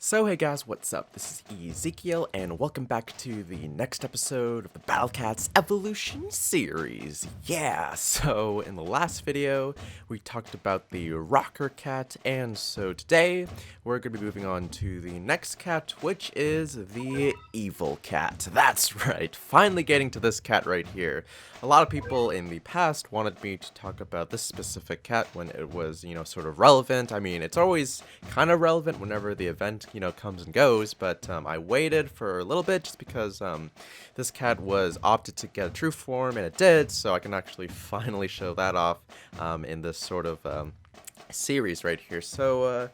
So hey guys, what's up? This is Ezekiel, and welcome back to the next episode of the Battle Cats Evolution series. Yeah, so in the last video, we talked about the rocker cat, and so today, we're going to be moving on to the next cat, which is the evil cat. That's right, finally getting to this cat right here. A lot of people in the past wanted me to talk about this specific cat when it was, sort of relevant. I mean, it's always kind of relevant whenever the event comes and goes, but I waited for a little bit just because this cat was opted to get a true form, and it did, so I can actually finally show that off in this sort of series right here. So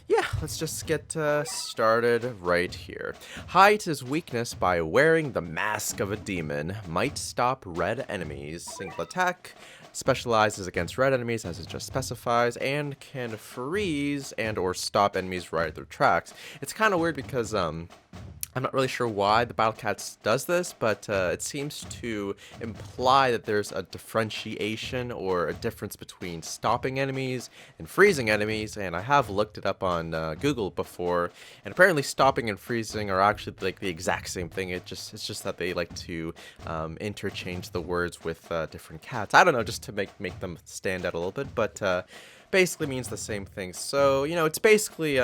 yeah, let's just get started right here. Hide his weakness by wearing the mask of a demon. Might stop red enemies. Single attack. Specializes against red enemies as it just specifies, and can freeze and or stop enemies right at their tracks. It's kind of weird because I'm not really sure why the Battle Cats does this, but it seems to imply that there's a differentiation or a difference between stopping enemies and freezing enemies, and I have looked it up on Google before, and apparently stopping and freezing are actually like the exact same thing. It's just that they like to interchange the words with different cats. I don't know, just to make them stand out a little bit, but basically means the same thing. So, it's basically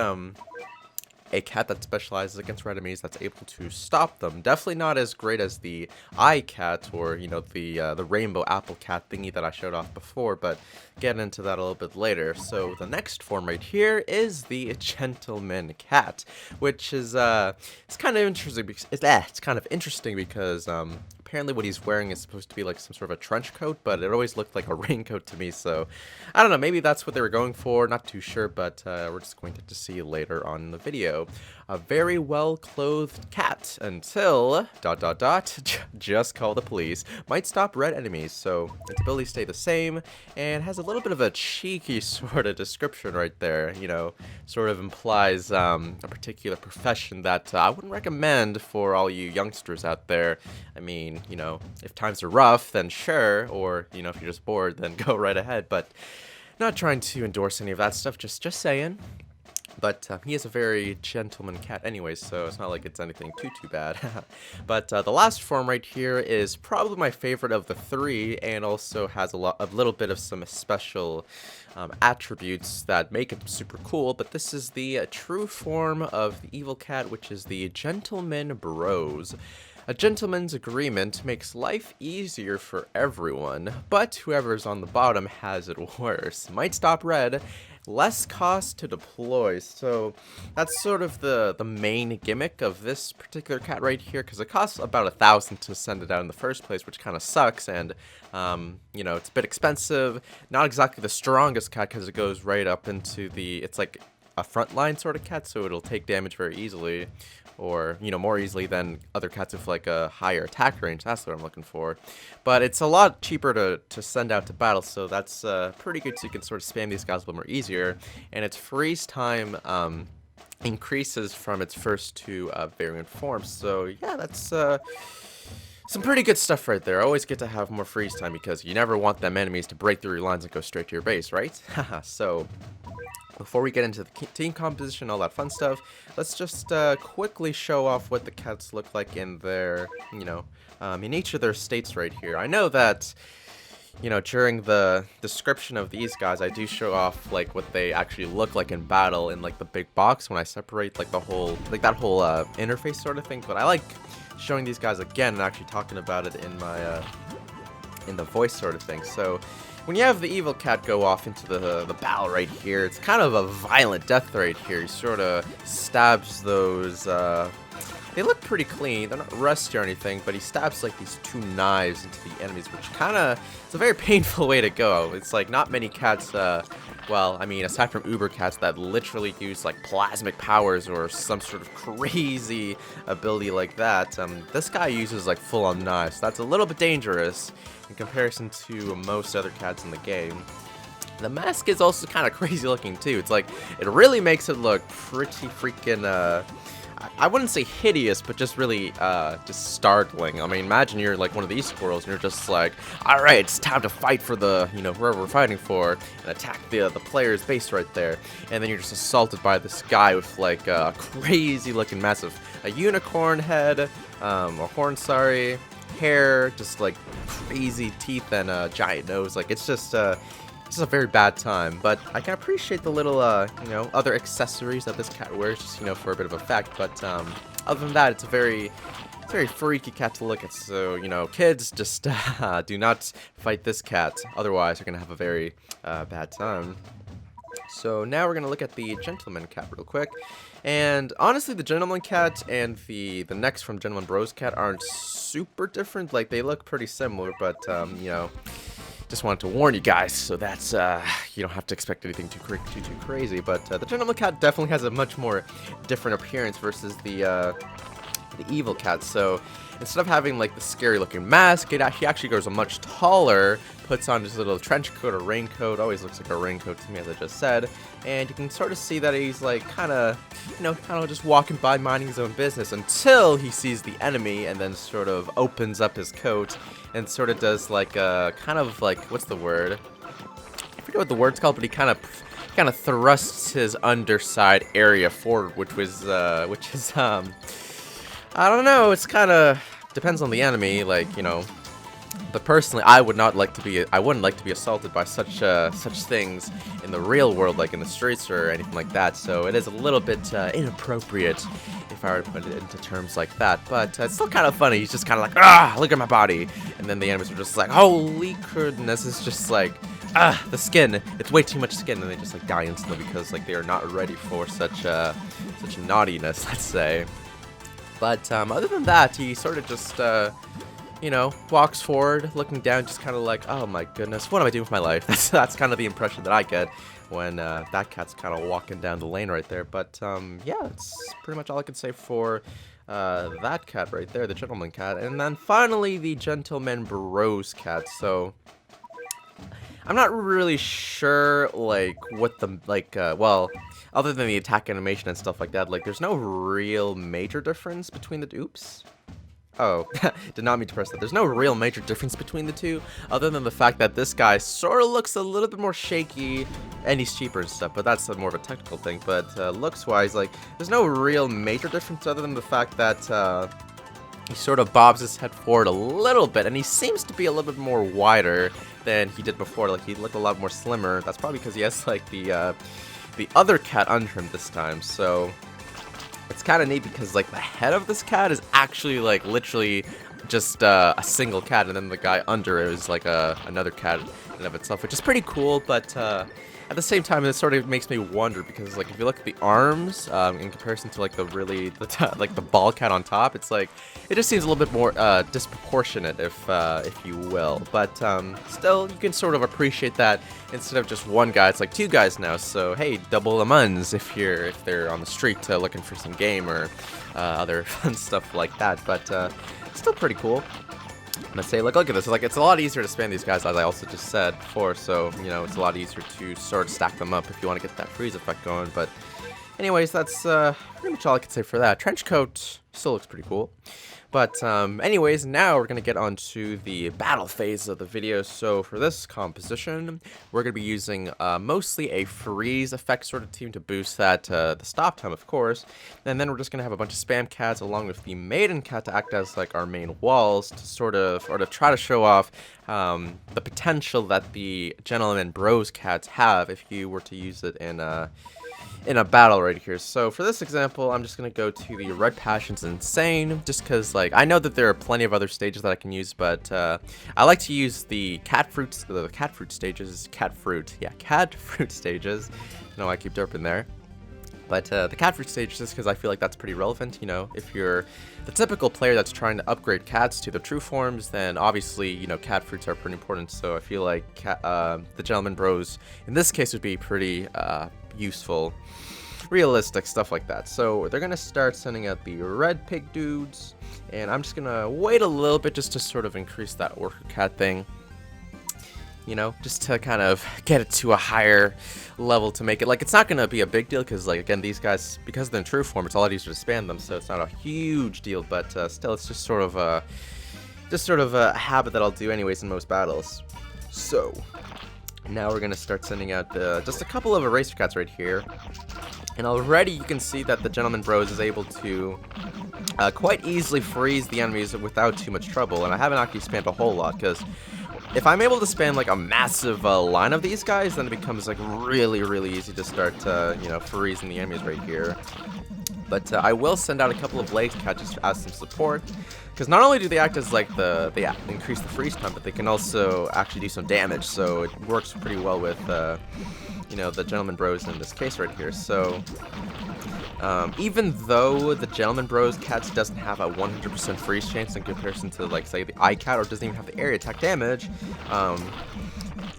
a cat that specializes against red enemies that's able to stop them. Definitely not as great as the eye cat or, the rainbow apple cat thingy that I showed off before, but get into that a little bit later. So the next form right here is the gentleman cat, which is it's kind of interesting because apparently what he's wearing is supposed to be like some sort of a trench coat, but it always looked like a raincoat to me, so I don't know, maybe that's what they were going for, not too sure, but we're just going to see later on in the video. A very well-clothed cat until ... just call the police. Might stop red enemies, so its abilities stay the same, and has a little bit of a cheeky sort of description right there, sort of implies a particular profession that I wouldn't recommend for all you youngsters out there. I mean, if times are rough, then sure, or, if you're just bored, then go right ahead, but not trying to endorse any of that stuff, just saying. But he is a very gentleman cat anyways, so it's not like it's anything too bad. But the last form right here is probably my favorite of the three, and also has a little bit of some special attributes that make it super cool. But this is the true form of the evil cat, which is the Gentleman Bros. A gentleman's agreement makes life easier for everyone, but whoever's on the bottom has it worse. Might stop red. Less cost to deploy, so that's sort of the main gimmick of this particular cat right here, because it costs about 1,000 to send it out in the first place, which kind of sucks, and it's a bit expensive. Not exactly the strongest cat because it goes right up into it's like a frontline sort of cat, so it'll take damage very easily, or more easily than other cats with like a higher attack range. That's what I'm looking for. But it's a lot cheaper to send out to battle, so that's pretty good, so you can sort of spam these guys a little more easier, and its freeze time increases from its first two variant forms. So yeah, that's some pretty good stuff right there. Always get to have more freeze time because you never want them enemies to break through your lines and go straight to your base, right? Haha. So before we get into the team composition, all that fun stuff, let's just quickly show off what the cats look like in their, in each of their states right here. I know that, during the description of these guys, I do show off, like, what they actually look like in battle in, like, the big box when I separate, like, that whole interface sort of thing, but I like showing these guys again and actually talking about it in my, in the voice sort of thing. So when you have the evil cat go off into the battle right here, it's kind of a violent death right here. He sort of stabs those, they look pretty clean, they're not rusty or anything, but he stabs like these two knives into the enemies, which it's a very painful way to go. It's like not many cats, well, I mean, aside from Uber cats that literally use like plasmic powers or some sort of crazy ability like that, this guy uses like full-on knives, so that's a little bit dangerous in comparison to most other cats in the game. The mask is also kind of crazy looking too. It's like, it really makes it look pretty freaking, I wouldn't say hideous, but just really just startling. I mean, imagine you're like one of these squirrels and you're just like, all right, it's time to fight for the, whoever we're fighting for, and attack the player's base right there. And then you're just assaulted by this guy with like a crazy looking massive, a unicorn head, or horn, sorry, hair, just like crazy teeth and a giant nose. Like, it's just a very bad time, but I can appreciate the little, other accessories that this cat wears, just, for a bit of effect. But other than that, it's a very freaky cat to look at. So, kids, just do not fight this cat. Otherwise, you're gonna have a very bad time. So now we're gonna look at the gentleman cat real quick. And honestly, the gentleman cat and the next from Gentleman Bros cat aren't super different. Like, they look pretty similar, but just wanted to warn you guys, so that's you don't have to expect anything too crazy. But the gentleman cat definitely has a much more different appearance versus the evil cat. So instead of having like the scary looking mask, he actually goes a much taller, puts on his little trench coat or raincoat. Always looks like a raincoat to me, as I just said. And you can sort of see that he's like kind of just walking by, minding his own business until he sees the enemy, and then sort of opens up his coat and sort of does like a kind of like, what's the word? I forget what the word's called, but he kind of thrusts his underside area forward, which is I don't know. It's kind of depends on the enemy, like, but personally, I wouldn't like to be assaulted by such things in the real world, like in the streets or anything like that. So it is a little bit inappropriate if I were to put it into terms like that. But it's still kind of funny. He's just kind of like, look at my body, and then the enemies are just like, holy goodness, it's just like, the skin. It's way too much skin, and they just like die instantly because like they are not ready for such naughtiness, let's say. But other than that, he sort of just, walks forward, looking down, just kind of like, oh my goodness, what am I doing with my life? That's kind of the impression that I get when that cat's kind of walking down the lane right there. But yeah, that's pretty much all I can say for that cat right there, the gentleman cat. And then finally, the Gentleman Bros cat. So I'm not really sure, like, what the, like, well, other than the attack animation and stuff like that, like, there's no real major difference between the, oops. Oh, did not mean to press that. There's no real major difference between the two, other than the fact that this guy sort of looks a little bit more shaky, and he's cheaper and stuff, but that's more of a technical thing. But looks-wise, like, there's no real major difference other than the fact that he sort of bobs his head forward a little bit, and he seems to be a little bit more wider than he did before. Like, he looked a lot more slimmer. That's probably because he has, like, the other cat under him this time. So it's kind of neat because, like, the head of this cat is actually, like, literally just a single cat, and then the guy under it is, like, another cat in and of itself, which is pretty cool. But at the same time, it sort of makes me wonder because, like, if you look at the arms in comparison to, like, like the ball cat on top, it's like it just seems a little bit more disproportionate, if you will. But still, you can sort of appreciate that instead of just one guy, it's like two guys now. So hey, double lemons if they're on the street looking for some game or other fun stuff like that. But still pretty cool. Let's say, look at this. Like, it's a lot easier to spam these guys, as I also just said before. So, it's a lot easier to sort of stack them up if you want to get that freeze effect going. But anyways, that's pretty much all I can say for that. Trench coat still looks pretty cool. But anyways, now we're going to get on to the battle phase of the video. So for this composition, we're going to be using mostly a freeze effect sort of team to boost that the stop time, of course. And then we're just going to have a bunch of spam cats along with the maiden cat to act as like our main walls to sort of, or to try to show off the potential that the Gentleman Bros cats have if you were to use it in a battle right here. So for this example, I'm just going to go to the Red Passion's Insane, just because, like, I know that there are plenty of other stages that I can use, but I like to use the cat fruit stages. I know I keep derping there. But the cat fruit stage, just because I feel like that's pretty relevant. If you're the typical player that's trying to upgrade cats to their true forms, then obviously, cat fruits are pretty important. So I feel like the Gentleman Bros, in this case, would be pretty useful, realistic, stuff like that. So they're going to start sending out the red pig dudes, and I'm just going to wait a little bit just to sort of increase that worker cat thing. you know, just to kind of get it to a higher level to make it, like, it's not going to be a big deal because, like, again, these guys, because they're in true form, it's a lot easier to spam them, so it's not a huge deal, but still, it's just sort of a habit that I'll do anyways in most battles. So, now we're going to start sending out just a couple of eraser cats right here. And already you can see that the Gentleman Bros is able to quite easily freeze the enemies without too much trouble. And I haven't actually spammed a whole lot, because if I'm able to spam like a massive line of these guys, then it becomes like really, really easy to start, you know, freezing the enemies right here. But I will send out a couple of Blaze Cats just as some support, because not only do they act as like they increase the freeze time, but they can also actually do some damage. So it works pretty well with you know, the Gentleman Bros in this case right here. So even though the Gentleman Bros cats doesn't have a 100% freeze chance in comparison to, like, say, the iCat, or doesn't even have the area attack damage,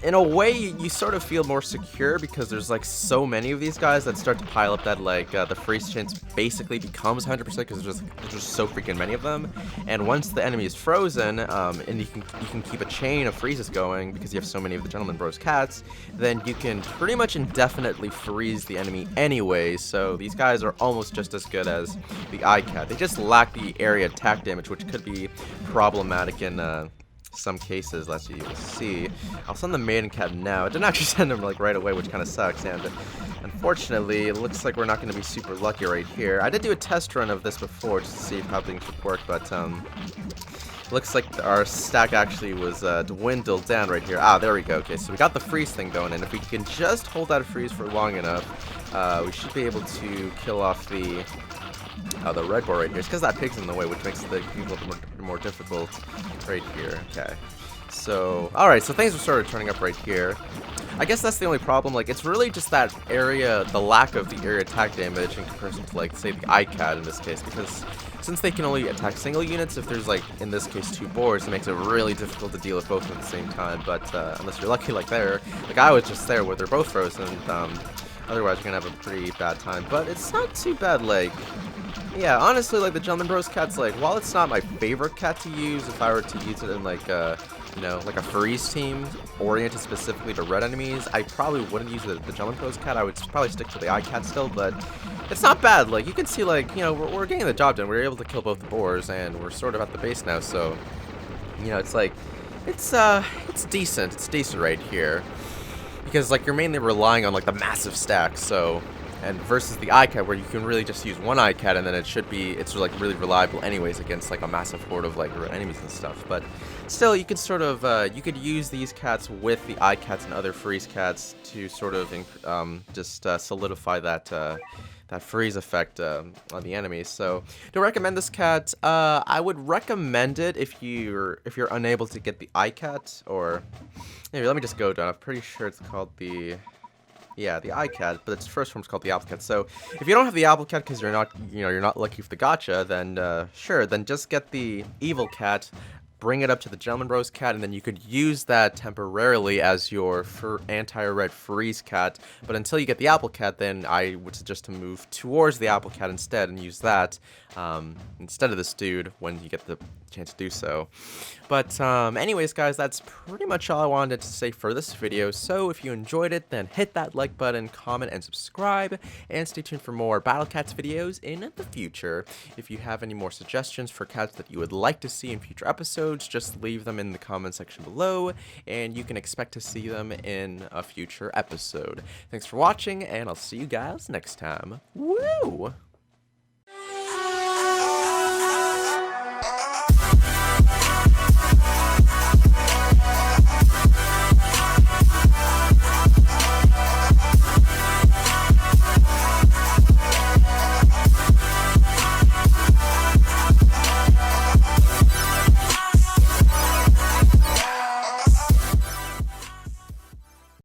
in a way, you sort of feel more secure, because there's, like, so many of these guys that start to pile up that, like, the freeze chance basically becomes 100% because there's just so freaking many of them. And once the enemy is frozen, and you can keep a chain of freezes going because you have so many of the Gentleman Bros cats, then you can pretty much indefinitely freeze the enemy anyway. So these guys are almost just as good as the iCat. They just lack the area attack damage, which could be problematic in some cases, as you will see. I'll send the maiden cat now. I didn't actually send him like right away, which kind of sucks, and unfortunately it looks like we're not going to be super lucky right here. I did do a test run of this before just to see how things would work, but looks like our stack actually was dwindled down right here. Ah, there we go. Okay, so we got the freeze thing going, and if we can just hold that freeze for long enough, we should be able to kill off the red boar right here. It's because that pig's in the way, which makes the people more difficult right here. Okay. So, alright, so things are sort of turning up right here. I guess that's the only problem. Like, it's really just that area, the lack of the area attack damage in comparison to, like, say, the iCat in this case, because since they can only attack single units, if there's, like, in this case, 2 boars, it makes it really difficult to deal with both at the same time. But unless you're lucky like there, like I was just there where they're both frozen, otherwise you're gonna have a pretty bad time. But it's not too bad. Like, yeah, honestly, like, the Gentleman Bros cat's, like, while it's not my favorite cat to use, if I were to use it in, like, you know, like a freeze team oriented specifically to red enemies, I probably wouldn't use the Gentleman Bros cat. I would probably stick to the iCat still, but it's not bad. Like, you can see, like, you know, we're getting the job done. We're able to kill both the boars, and we're sort of at the base now, so, you know, it's like, it's decent. It's decent right here, because, like, you're mainly relying on, like, the massive stack, so, and versus the iCat, where you can really just use one iCat, and then it's like really reliable anyways against like a massive horde of like enemies and stuff. But still, you could sort of you could use these cats with the iCats and other freeze cats to sort of just solidify that that freeze effect on the enemies. So, to recommend this cat, I would recommend it if you're unable to get the iCat, or maybe let me just go down. I'm pretty sure it's called the iCat, but its first form's called the Apple Cat. So if you don't have the Apple Cat because you're not lucky for the gacha, then sure, then just get the Evil Cat, bring it up to the Gentleman Bros cat, and then you could use that temporarily as your anti-red freeze cat. But until you get the Apple Cat, then I would suggest to move towards the Apple Cat instead and use that instead of this dude when you get the chance to do so. But anyways, guys, that's pretty much all I wanted to say for this video. So if you enjoyed it, then hit that like button, comment, and subscribe, and stay tuned for more Battle Cats videos in the future. If you have any more suggestions for cats that you would like to see in future episodes, just leave them in the comment section below, and you can expect to see them in a future episode. Thanks for watching, and I'll see you guys next time. Woo!